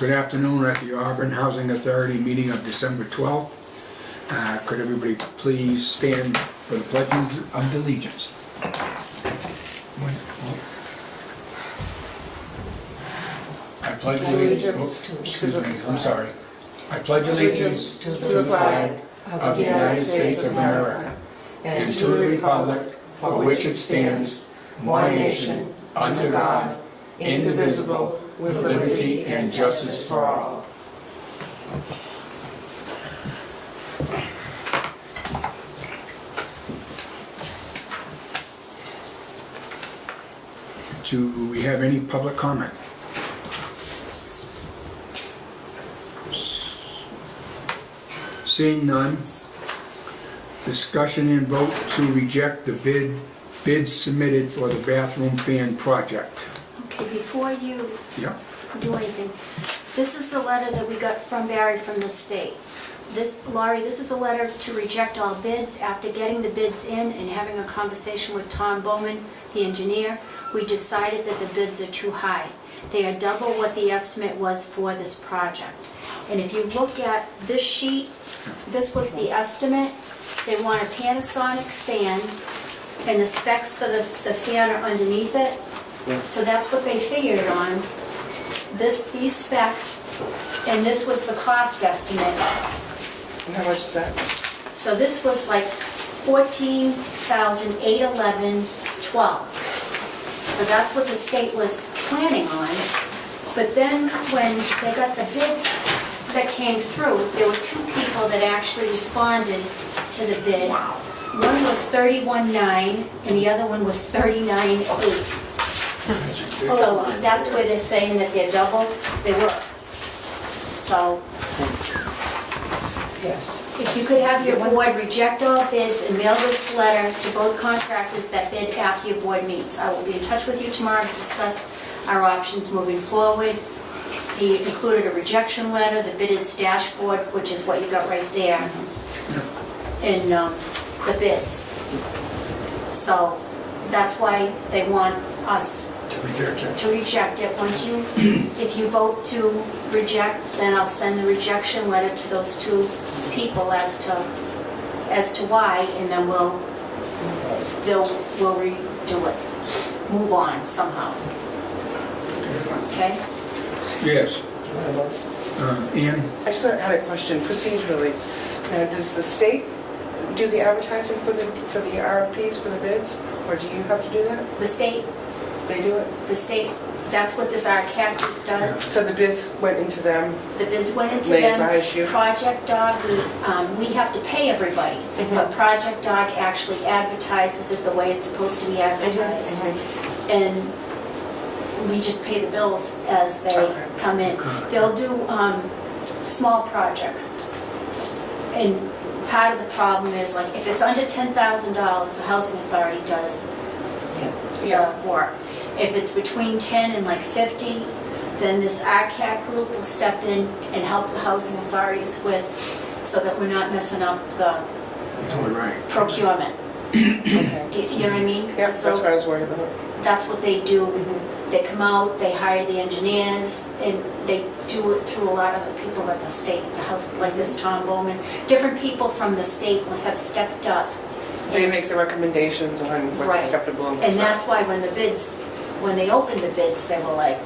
Good afternoon. We're at the Auburn Housing Authority meeting of December 12th. Could everybody please stand for the Pledge of Allegiance? I pledge allegiance I'm sorry. I pledge allegiance to the flag of the United States of America and to the republic for which it stands, one nation, under God, indivisible, with liberty and justice for all. Do we have any public comment? Seeing none, discussion and vote to reject the bids submitted for the bathroom fan project. Okay, before you Yeah. do anything, this is the letter that we got from Barry from the state. Laurie, this is a letter to reject all bids. After getting the bids in and having a conversation with Tom Bowman, the engineer, we decided that the bids are too high. They are double what the estimate was for this project. And if you look at this sheet, this was the estimate. They want a Panasonic fan, and the specs for the fan are underneath it. So that's what they figured on. These specs, and this was the cost estimate. And how much is that? So this was like $14,811.12. So that's what the state was planning on. But then when they got the bids that came through, there were two people that actually responded to the bid. Wow. One was $31,900 and the other one was $39,800. So that's where they're saying that they're double their work. So Yes. if you could have your board reject all bids and mail this letter to both contractors that bid after your board meets. I will be in touch with you tomorrow to discuss our options moving forward. He included a rejection letter, the bidders dashboard, which is what you got right there, and the bids. So that's why they want us to reject it. Once you, if you vote to reject, then I'll send the rejection letter to those two people as to why, and then we'll redo it, move on somehow. Okay? Yes. Ian? I just had a question procedurally. Does the state do the advertising for the RFPs for the bids, or do you have to do that? The state, They do it. that's what this RCAT group does. So the bids went into them. The bids went into They them. advise you? Project Dog, we have to pay everybody, but Project Dog actually advertises it the way it's supposed to be advertised. And we just pay the bills as they Okay. come in. Okay. They'll do small projects. And part of the problem is, like, if it's under $10,000, the Housing Authority does Yeah. the work. If it's between 10 and like 50, then this RCAT group will step in and help the housing authorities with, so that we're not messing up the We're right. procurement. Okay. Do you know what I mean? Yeah, that's what I was worried about. That's what they do. They come out, they hire the engineers, and they do it through a lot of the people at the state, the house, like this Tom Bowman. Different people from the state will have stepped up. They and make the recommendations on what's Right. acceptable and what's And not. that's why when they opened the bids, they were like...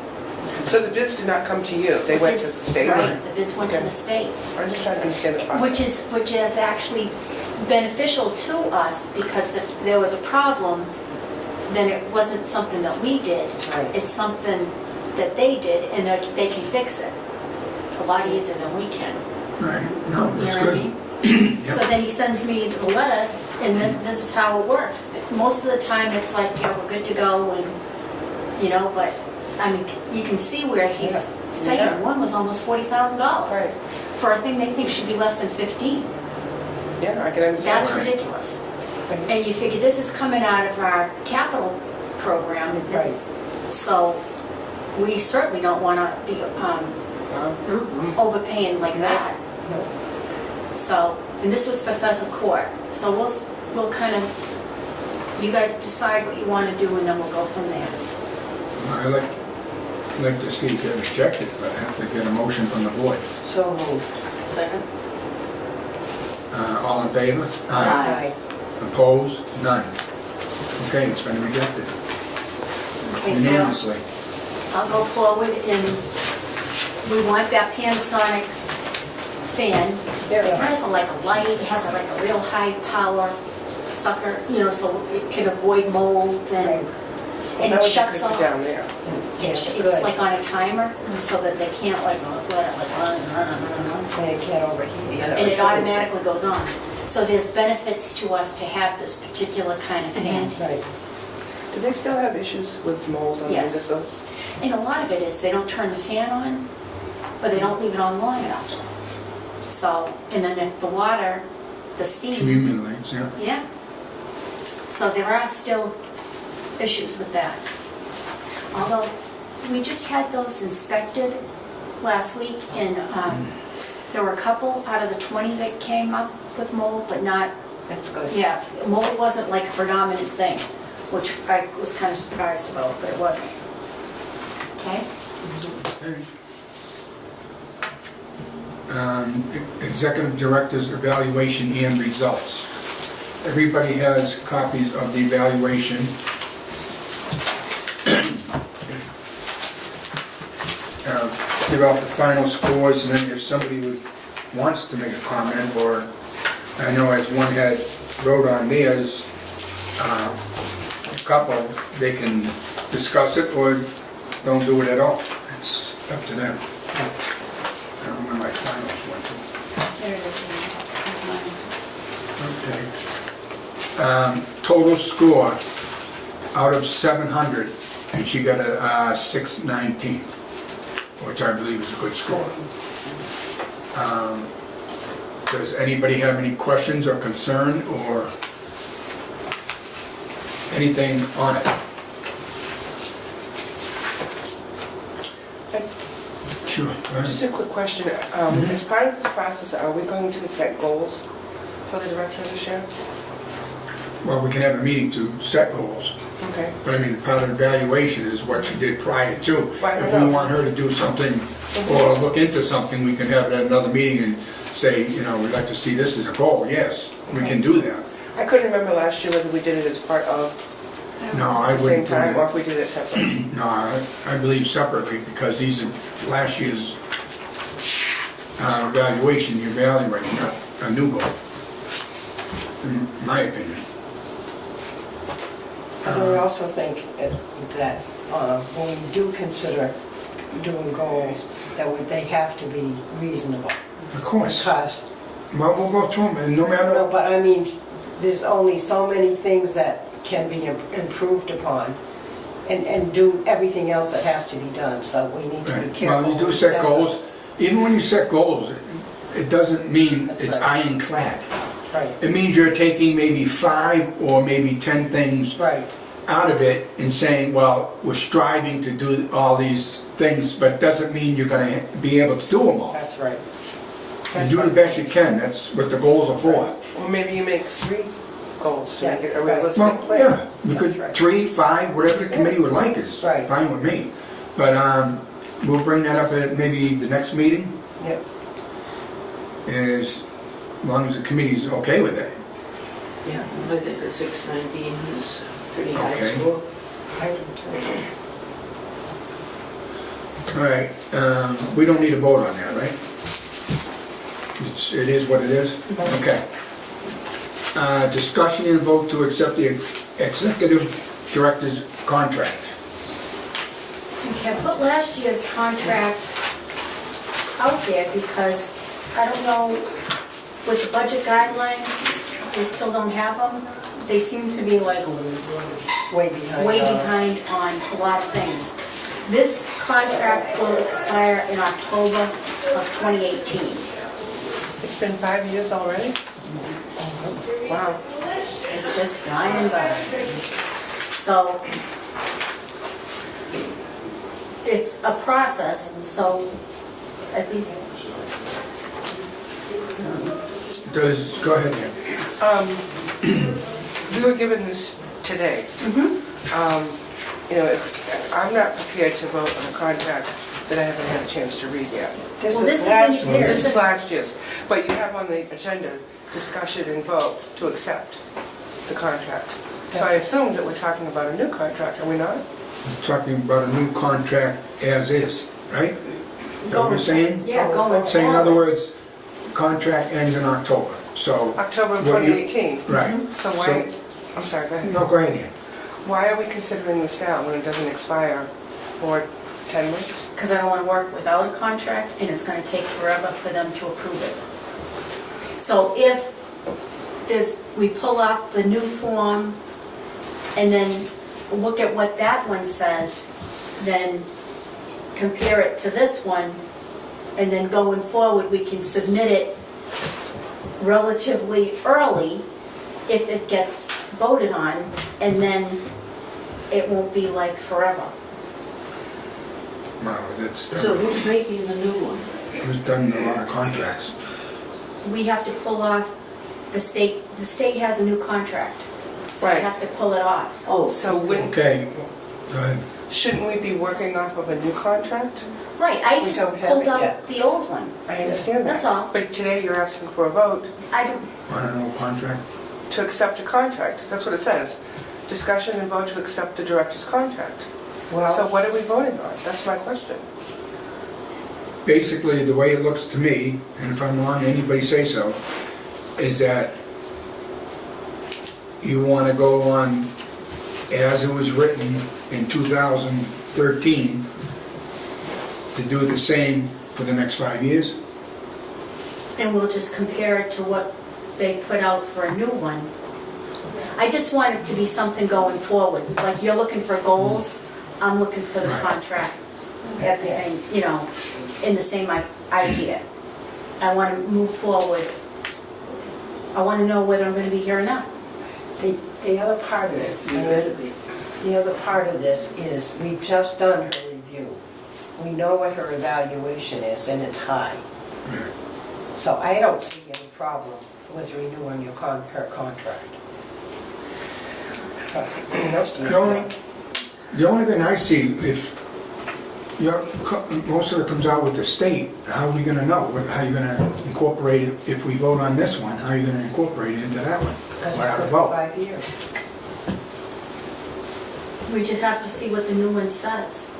So the bids did not come to you, they went to the state? Right, the bids went to Okay. the state. I'm just trying to understand the process. Which is actually beneficial to us, because if there was a problem, then it wasn't something that we did. Right. It's something that they did, and that they can fix it a lot easier than we can. Right. No, You that's know what I good. mean? Yep. So then he sends me the letter, and this is how it works. Most of the time, it's like, yeah, we're good to go, and, you know, but, I mean, you can see where he's Yeah. saying Yeah. one was almost $40,000. Right. For a thing they think should be less than 15. Yeah, I can understand. That's ridiculous. And you figure this is coming out of our capital program. Right. So we certainly don't want to be overpaying like that. So, and this was for Pheasant Court. So we'll kind of, you guys decide what you want to do, and then we'll go from there. I like, I'd like to see it get rejected, but I have to get a motion from the board. So moved. Second? All in favor? Aye. Opposed? None. Okay, it's been rejected Okay, so unanimously. I'll go forward and we want that Panasonic fan. It has like a light, it has like a real high power sucker, you know, so it can avoid mold and it shuts off. Down there. It's like on a timer so that they can't like let it like run and run and run and run. And it can't overheat either. And it automatically goes on. So there's benefits to us to have this particular kind of fan. Right. Do they still have issues with mold on Yes. windows? And a lot of it is they don't turn the fan on, or they don't leave it on long enough. So, and then if the water, the steam, Accumulates, yeah. yeah. So there are still issues with that. Although, we just had those inspected last week, and there were a couple out of the 20 that came up with mold, but not, That's good. yeah, mold wasn't like a predominant thing, which I was kind of surprised about, but it wasn't. Okay? Okay. Executive Director's evaluation and results. Everybody has copies of the evaluation. Give out the final scores, and then if somebody wants to make a comment, or I know as one had wrote on theirs, a couple, they can discuss it or don't do it at all. It's up to them. I don't know where my finals went to. There it is. That's mine. Okay. Total score out of 700, and she got a 619, which I believe is a good score. Does anybody have any questions or concern or anything on it? Sure. go ahead. Just a quick question. As part of this process, are we going to set goals for the director this year? Well, we can have a meeting to set goals, Okay. but I mean, part of the evaluation is what she did prior to. Right, If I we know. want her to do something or look into something, we can have it at another meeting and say, you know, we'd like to see this as a goal. Yes, we can do that. I couldn't remember last year whether we did it as part of No, I the same wouldn't do time or that. if we did it separately. No, I believe separately, because these are last year's evaluation, you're evaluating a new goal, in my opinion. And I also think that when we do consider doing goals, that they have to be reasonable. Of course. Because, Well, we'll go through them, and no no, matter, but I mean, there's only so many things that can be improved upon and do everything else that has to be done, so we need to be right. careful. Well, you do when we set goals. those. Even when you set goals, it doesn't mean That's it's right. ironclad. Right, It means you're taking maybe 5 or maybe 10 things right, out of it and saying, well, we're striving to do all these things, but it doesn't mean you're gonna be able to do them all. that's right. You do the best you can, that's what the goals are for. Or maybe you make 3 goals to Yeah, make it a right. realistic Well, plan. yeah, we That's could, right. 3, 5, whatever the committee would like is Right. fine with me. But we'll bring that up at maybe the next meeting, Yep. as long as the committee's okay with it. Yeah, I think a 619 is pretty high Okay. score. I do too. All right, we don't need a vote on that, right? It is what it is? Okay. Discussion and vote to accept the executive director's contract. Okay, I put last year's contract out there because I don't know, with the budget guidelines, they still don't have them. They seem to be like Way behind. way behind on a lot of things. This contract will expire in October of 2018. It's been 5 years already? Wow. It's just flying by. So it's a process, so I think Go ahead, Ann. We were given this today. I'm not prepared to vote on a contract that I haven't had a chance to read yet. This Well, is this last isn't- year. This is last year's, but you have on the agenda discussion and vote to accept the contract. So I assume that we're talking about a new contract, are we not? We're talking about a new contract as is, right? Is that what you're saying? Yeah, going Saying, in other forward. words, contract ends in October, so. October of what you- 2018. Right. So why, I'm sorry, go ahead. No, go ahead, Ian. Why are we considering this now when it doesn't expire for 10 months? Because I don't want to work without a contract, and it's going to take forever for them to approve it. So if we pull off the new form and then look at what that one says, then compare it to this one, and then going forward, we can submit it relatively early if it gets voted on, and then it won't be like forever. Wow, that's, So who's making the new one? who's done a lot of contracts. We have to pull off, the state has a new contract, so we Right. have to pull it off. Oh, So when, Okay, go ahead. shouldn't we be working off of a new contract? Right, I We just don't have pulled it out yet. the old one. I understand that. That's all. But today you're asking for a vote I don't, On an old contract? to accept a contract. That's what it says. Discussion and vote to accept the director's contract. So Well, what are we voting on? That's my question. Basically, the way it looks to me, and if I'm wrong, anybody say so, is that you want to go on as it was written in 2013 to do the same for the next 5 years? and we'll just compare it to what they put out for a new one. I just want it to be something going forward, like you're looking for goals, I'm looking for the Right. contract at the same, in the same idea. I want to move forward. I want to know whether I'm going to be here or not. the other part of this, you better be. the other part of this is, we've just done her review. We know what her evaluation is, and it's high. So I don't see any problem with renewing her contract. The only thing I see, if most of it comes out with the state, how are we gonna know? How are you gonna incorporate it, if we vote on this one, how are you gonna incorporate it into that one? Because it's Without a good vote. for 5 years. We just have to see what the new one says.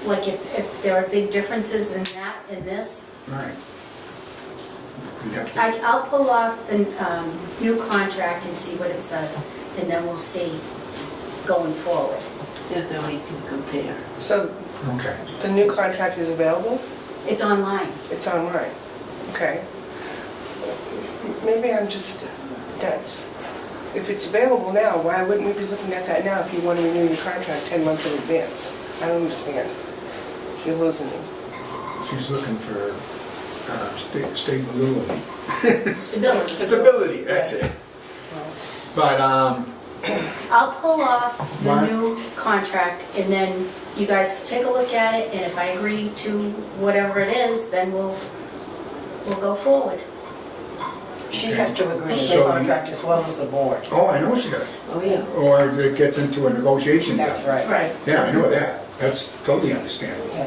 Like if there are big differences in that and this, Right. We'd have to- I'll pull off the new contract and see what it says, and then we'll see going forward. Yeah, then we can compare. So Okay. the new contract is available? It's online. It's online. Okay. Maybe I'm just dense. If it's available now, why wouldn't we be looking at that now if you want to renew your contract 10 months in advance? I don't understand. You're losing me. She's looking for stability. Stability. Stability, that's it. But, I'll pull off the Why- new contract, and then you guys can take a look at it, and if I agree to whatever it is, then we'll go forward. She has to agree to So the you- contract as well as the board. oh, I know she does. Oh, yeah. Or it gets into a negotiation. That's right. Right. Yeah, I know that. That's totally understandable. Yeah.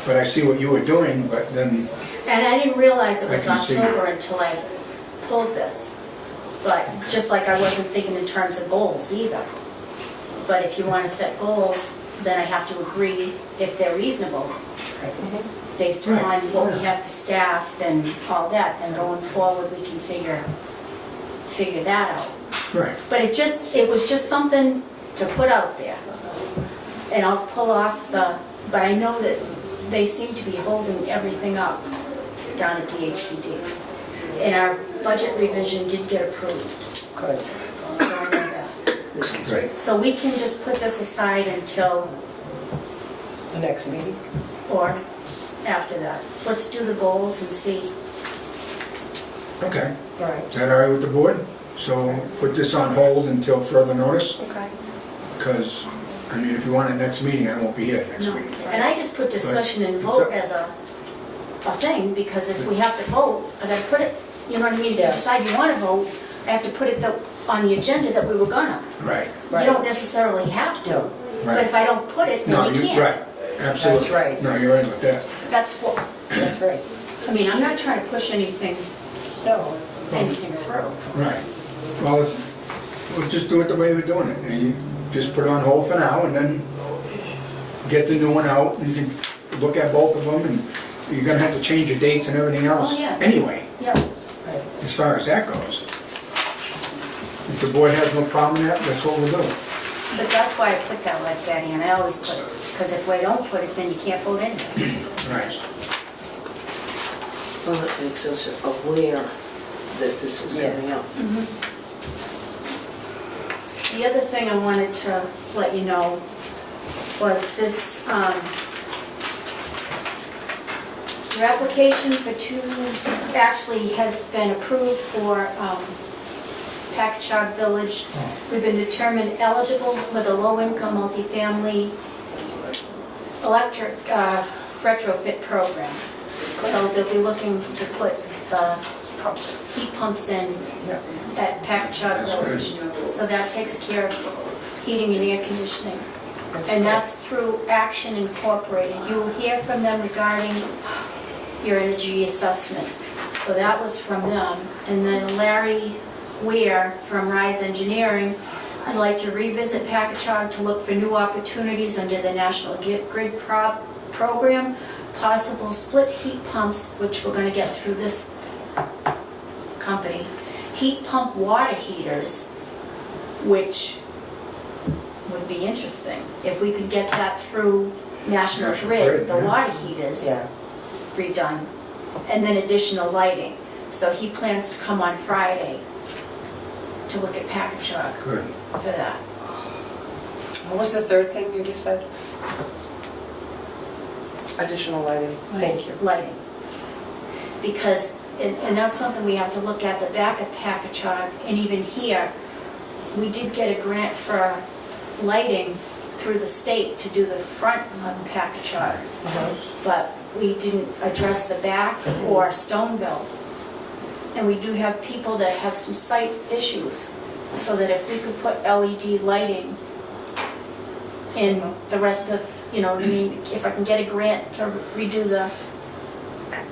But I see what you were doing, but then, And I didn't realize it was I can see. October until I pulled this. But just like I wasn't thinking in terms of goals either. But if you want to set goals, then I have to agree if they're reasonable, based Right. on what we have for staff and all that. And going forward, we can figure that out. right. But it was just something to put out there. And I'll pull off but I know that they seem to be holding everything up down at DHCD. And our budget revision did get approved. Good. So I know that. Right. So we can just put this aside until, The next meeting? or after that. Let's do the goals and see. Okay. Right. Is that all right with the board? So put this on hold until further notice? Okay. Because, I mean, if you want it next meeting, I won't be here next No. week. And I just put discussion and vote as a thing, because if we have to vote, I gotta put it, you know what I mean? If you Yeah. decide you wanna vote, I have to put it on the agenda that we were gonna. Right. You don't necessarily have to, But if I don't put it, No, then you you, can't. right, absolutely. That's right. No, you're right with that. That's what, That's right. I mean, I'm not trying to push anything No, through. Right. Well, we'll just do it the way we're doing it. And you just put it on hold for now and then get the new one out and you can look at both of them and you're gonna have to change your dates and everything else. Oh, yeah. Anyway, Yeah, right. as far as that goes. If the board has no problem with that, that's what we'll do. but that's why I put that like that, and I always put it, because if I don't put it, then you can't vote anyway. Right. Well, it makes us aware that this is Yeah. coming up. The other thing I wanted to let you know was this, your application for actually has been approved for Packagug Village. We've been determined eligible for the low-income multifamily electric retrofit program. So they'll be looking to put heat pumps in Yeah. at Packagug That's Village. So that takes care of heating and air conditioning. And that's through Action Incorporated. You will hear from them regarding your energy assessment. So that was from them. And then Larry Weir from Rise Engineering, I'd like to revisit Packagug to look for new opportunities under the National Grid program, possible split heat pumps, which we're going to get through this company, heat pump water heaters, which would be interesting. If we could get that through National National Grid, Grid, the yeah. water heaters Yeah. redone, and then additional lighting. So he plans to come on Friday to look at Packagug Good. for that. What was the third thing you just said? Additional lighting. Thank you. Lighting. Because, and that's something we have to look at, the back of Packagug, and even here, we did get a grant for lighting through the state to do the front of Packagug, but we didn't address the back or Stoneville. And we do have people that have some sight issues, so that if we could put LED lighting in the rest of, you know what I mean, if I can get a grant to redo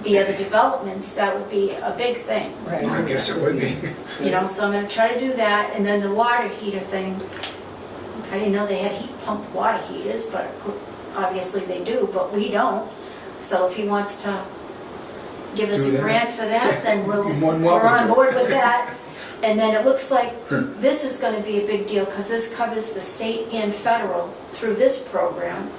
the other developments, that would be a big thing. Right. I guess it would be. You know, so I'm gonna try to do that, and then the water heater thing, I didn't know they had heat pump water heaters, but obviously they do, but we don't. So if he wants to give us Do a that. grant for that, then You're more than we're welcome on to. board with that. And then it looks like this is gonna be a big deal, because this covers the state and federal through this program.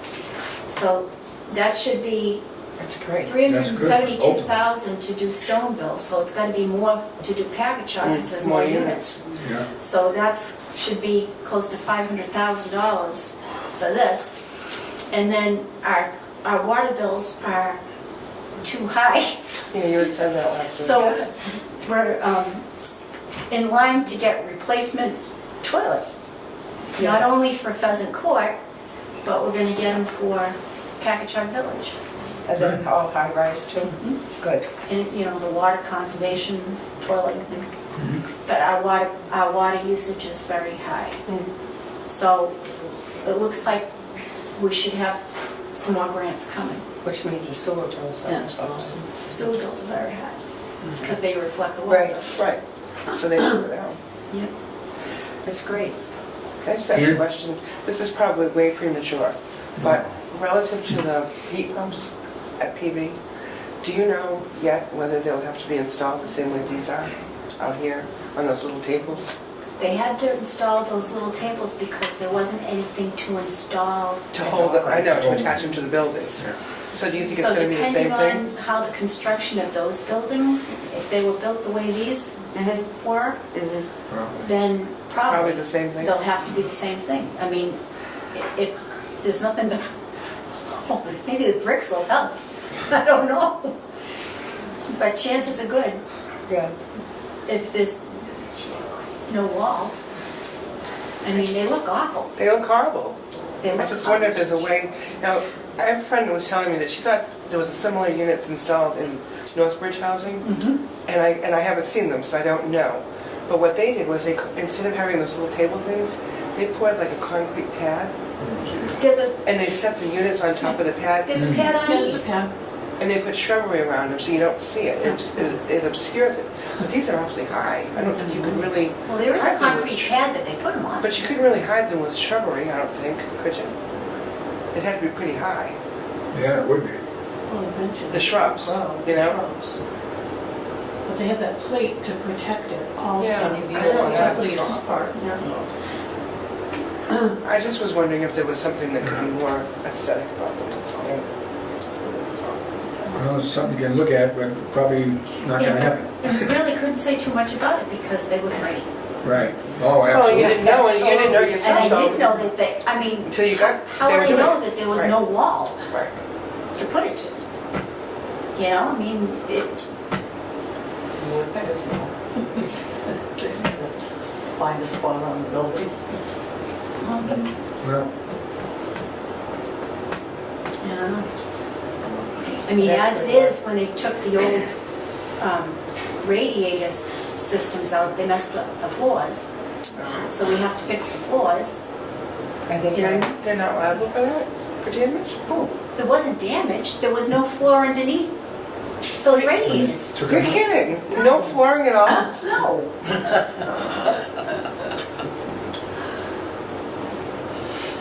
So that should be That's great. $372,000 to do Stoneville, so it's gotta be more to do Packagug, because there's more units. Yeah. So that's, should be close to $500,000 for this. And then our water bills are too high. Yeah, you already said that last week. So we're in line to get replacement toilets. Not Yes. only for Pheasant Court, but we're gonna get them for Packagug Village. And then all high rise too? Good. And, you know, the water conservation toilet. But our water usage is very high. So it looks like we should have some more grants coming. Which means the sewer goes up. That's awesome. Sewer bills are very high, because they reflect the water. Right. Right, so they should go down. Yep. It's great. Can I just ask a Yeah. question? This is probably way premature, but relative to the heat pumps at PV, do you know yet whether they'll have to be installed the same way these are out here on those little tables? They had to install those little tables because there wasn't anything to install. To hold it, I know, to attach them to the buildings. Yeah. So do you think it's So gonna be the same depending thing? on how the construction of those buildings, if they were built the way these were, Mhm. Probably. then Probably probably the same thing? they'll have to be the same thing. I mean, if there's nothing to, oh, maybe the bricks will help. I don't know. But chances are good Yeah. if there's no wall. I mean, they look awful. They look horrible. They I look just wonder if awful. there's a way, now, I have a friend who was telling me that she thought there was a similar units installed in Northbridge housing, and I haven't seen them, so I don't know. But what they did was instead of having those little table things, they poured like a concrete pad There's a, And they set the units on top of the pad, there's a pad on There's a these. pad. and they put shrubbery around them so you don't see it. It obscures it. But these are awfully high. I don't think you could really, Well, there is a hide them with concrete pad that they put them on. but you couldn't really hide them with shrubbery, I don't think, could you? It had to be pretty high. Yeah, it would be. Well, eventually. The shrubs, Grow, you know? shrubs. But they have that plate to protect it also. Yeah, Maybe I know, also that's the plate all. part, yeah. I just was wondering if there was something that could be more aesthetic about them, that's all. That's all. Well, it's something you can look at, but probably not gonna happen. And we really couldn't say too much about it because they were free. Right. Oh, Well, you absolutely. didn't know, and you didn't know And I yourself, did know though, that they, I mean, until you got, how they would were I doing know it. that there was Right. no wall Right. to put it to? You know, I mean, it, Woodpeckers know. Find a spot on the building. Well, I don't know. I mean, That's as it what it is, when they took the old radiator systems out, they messed up the floors. So we have to fix the floors. I think You know, They're not liable for that, for damage? oh, there wasn't damage, there was no floor underneath those radiators. took You're it- kidding? No flooring at all? No.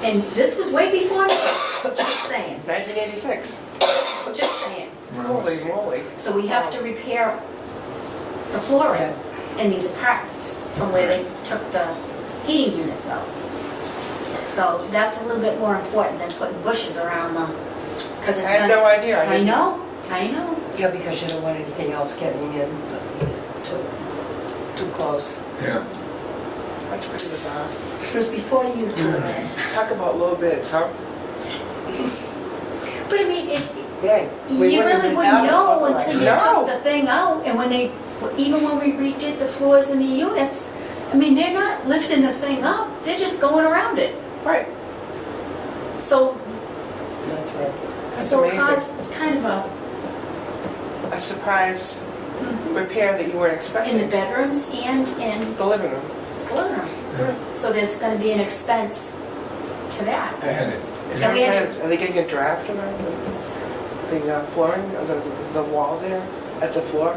And this was way before me, just saying, 1986. just saying. Holy moly. So we have to repair the flooring in these apartments from where they took the heating units out. So that's a little bit more important than putting bushes around them, because I it's had gonna. no idea. I know, I know. Yeah, because you don't want anything else getting in too close. Yeah. That's pretty bizarre. It was before you two, Ed. Talk about low bids, huh? But I mean, Yeah. you really wouldn't know until you No. took the thing out, and when they, even when we redid the floors in the units, I mean, they're not lifting the thing up, they're just going around it. Right. So, That's right. That's so it amazing. caused kind of A surprise repair that you weren't in the expecting. bedrooms and in The living room. the living room. So there's gonna be an expense to that. And it, Is Yeah, there we had kind of, are they getting a draft around the flooring, or the wall there at the floor?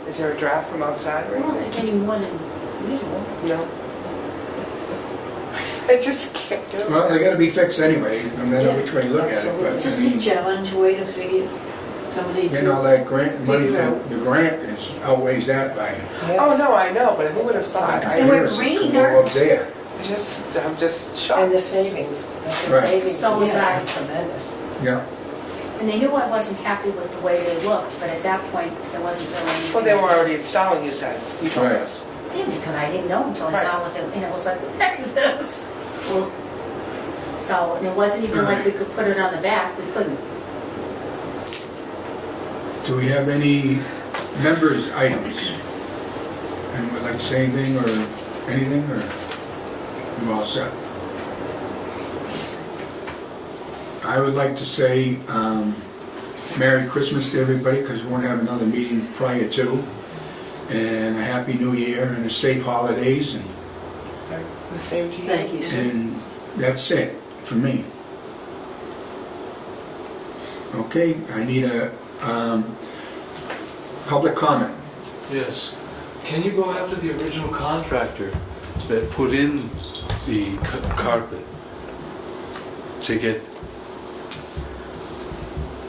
Is there a draft from outside or I don't anything? think any more than usual. No. I just can't do it. well, they gotta be fixed anyway, no matter which way you look at it, Absolutely. but It's I just a mean, challenge, way to figure somebody you know, to. that grant, money Figure from out. the grant is outweighs that by Oh, no, I know, but who would have thought? And we're years to greener. go up there. I'm just shocked. And the savings. The Right. savings So was is I. tremendous. Yeah. And they knew I wasn't happy with the way they looked, but at that point, there wasn't really anything. Well, they were already installing, you said. You told Right. us. Yeah, because I didn't know until I Right. saw what they, and it was like, what the heck is this? So, and it wasn't even like we could put it on the back, we couldn't. Do we have any members' items? And would like to say anything or anything, or you all set? I would like to say Merry Christmas to everybody, because we won't have another meeting prior to. And a Happy New Year and a safe holidays, and The same to you. Thank you, sir. and that's it for me. Okay, I need a public comment. Yes. Can you go after the original contractor that put in the carpet to get,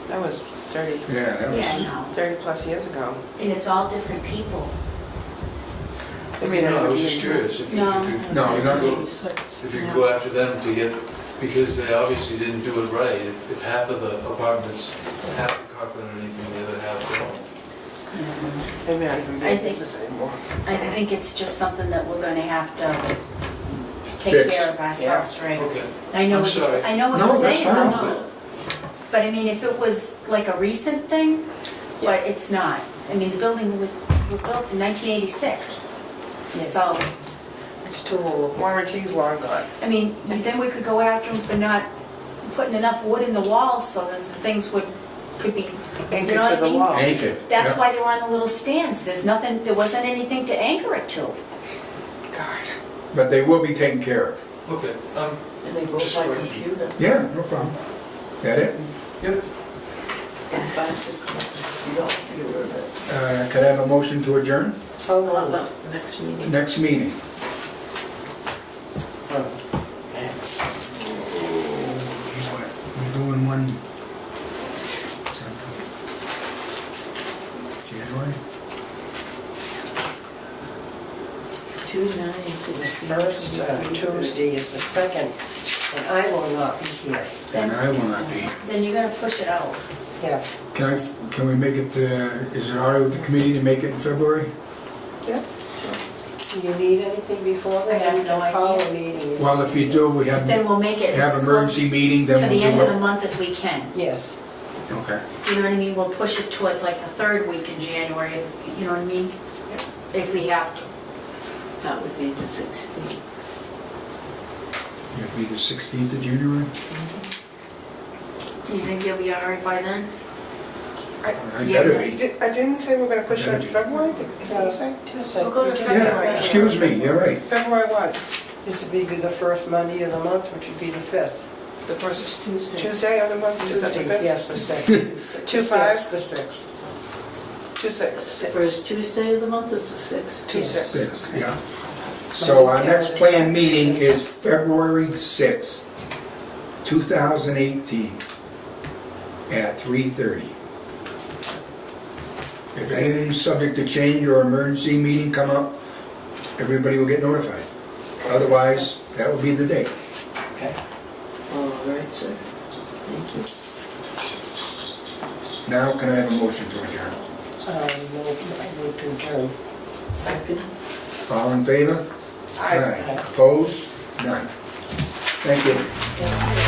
That was 30, Yeah, that was. Yeah, I know. 30 plus years ago. And it's all different people. They may not no, I have was just been- curious if you No. could, No, you're not- if you could go after them to get, because they obviously didn't do it right. If half of the apartments have the carpet underneath and the other half don't. They may not even be I in think- business anymore. I think it's just something that we're gonna have to take Fix. care of ourselves, right? Okay. I know I'm what you're, sorry. I know what No, you're that's saying, fine. though. But I mean, if it was like a recent thing, but it's not. I mean, the building was built in 1986. Yeah. So, It's too old. Warranty's long gone. I mean, then we could go after them for not putting enough wood in the walls so that the things could be, you Anchored know what to I the mean? wall. Anchored. That's yeah. why they were on the little stands. There's nothing, there wasn't anything to anchor it to. God. But they will be taken care of. Okay, And they both by computer. Yeah, no problem. That it? yep. And back to, you all see where that. Could I have a motion to adjourn? So How long. about the next meeting? Next meeting. We're doing one. January? 2/9/16. First Tuesday is the second, and I will not be here. And I will not be. Then you're gonna push it out. Yeah. Can we make it, is it all right with the committee to make it in February? Yeah. Do you need anything before I that? have We can no call idea. a meeting. Well, if you do, we have Then we'll make it as close emergency meeting, to then the we'll end do of the it. month as we can. Yes. Okay. You know what I mean? We'll push it towards like the third week in January, you know what I mean? If we have to. That would be the 16th. It'll be the 16th of January? Do you think you'll be all right by then? I Yeah, better but- be. Didn't we say we're gonna push it into February? Is that what you saying? We'll go to Yeah, February. excuse me, you're right. February what? This would be the first Monday of the month, which would be the 5th. The first Tuesday. Tuesday of the month? Is that the Tuesday, 5th? yes, the 6th. 2/5? The 6th. 2/6. First Tuesday of the month is the 6th. 2/6. 6, yeah. So our next planned meeting is February 6th, 2018, at 3:30. If anything's subject to change or emergency meeting come up, everybody will get notified. Otherwise, that will be the date. Okay. All right, sir. Thank you. Now, can I have a motion to adjourn? I move to adjourn. Second. All in favor? Aye. Opposed? None. Thank you. Yeah.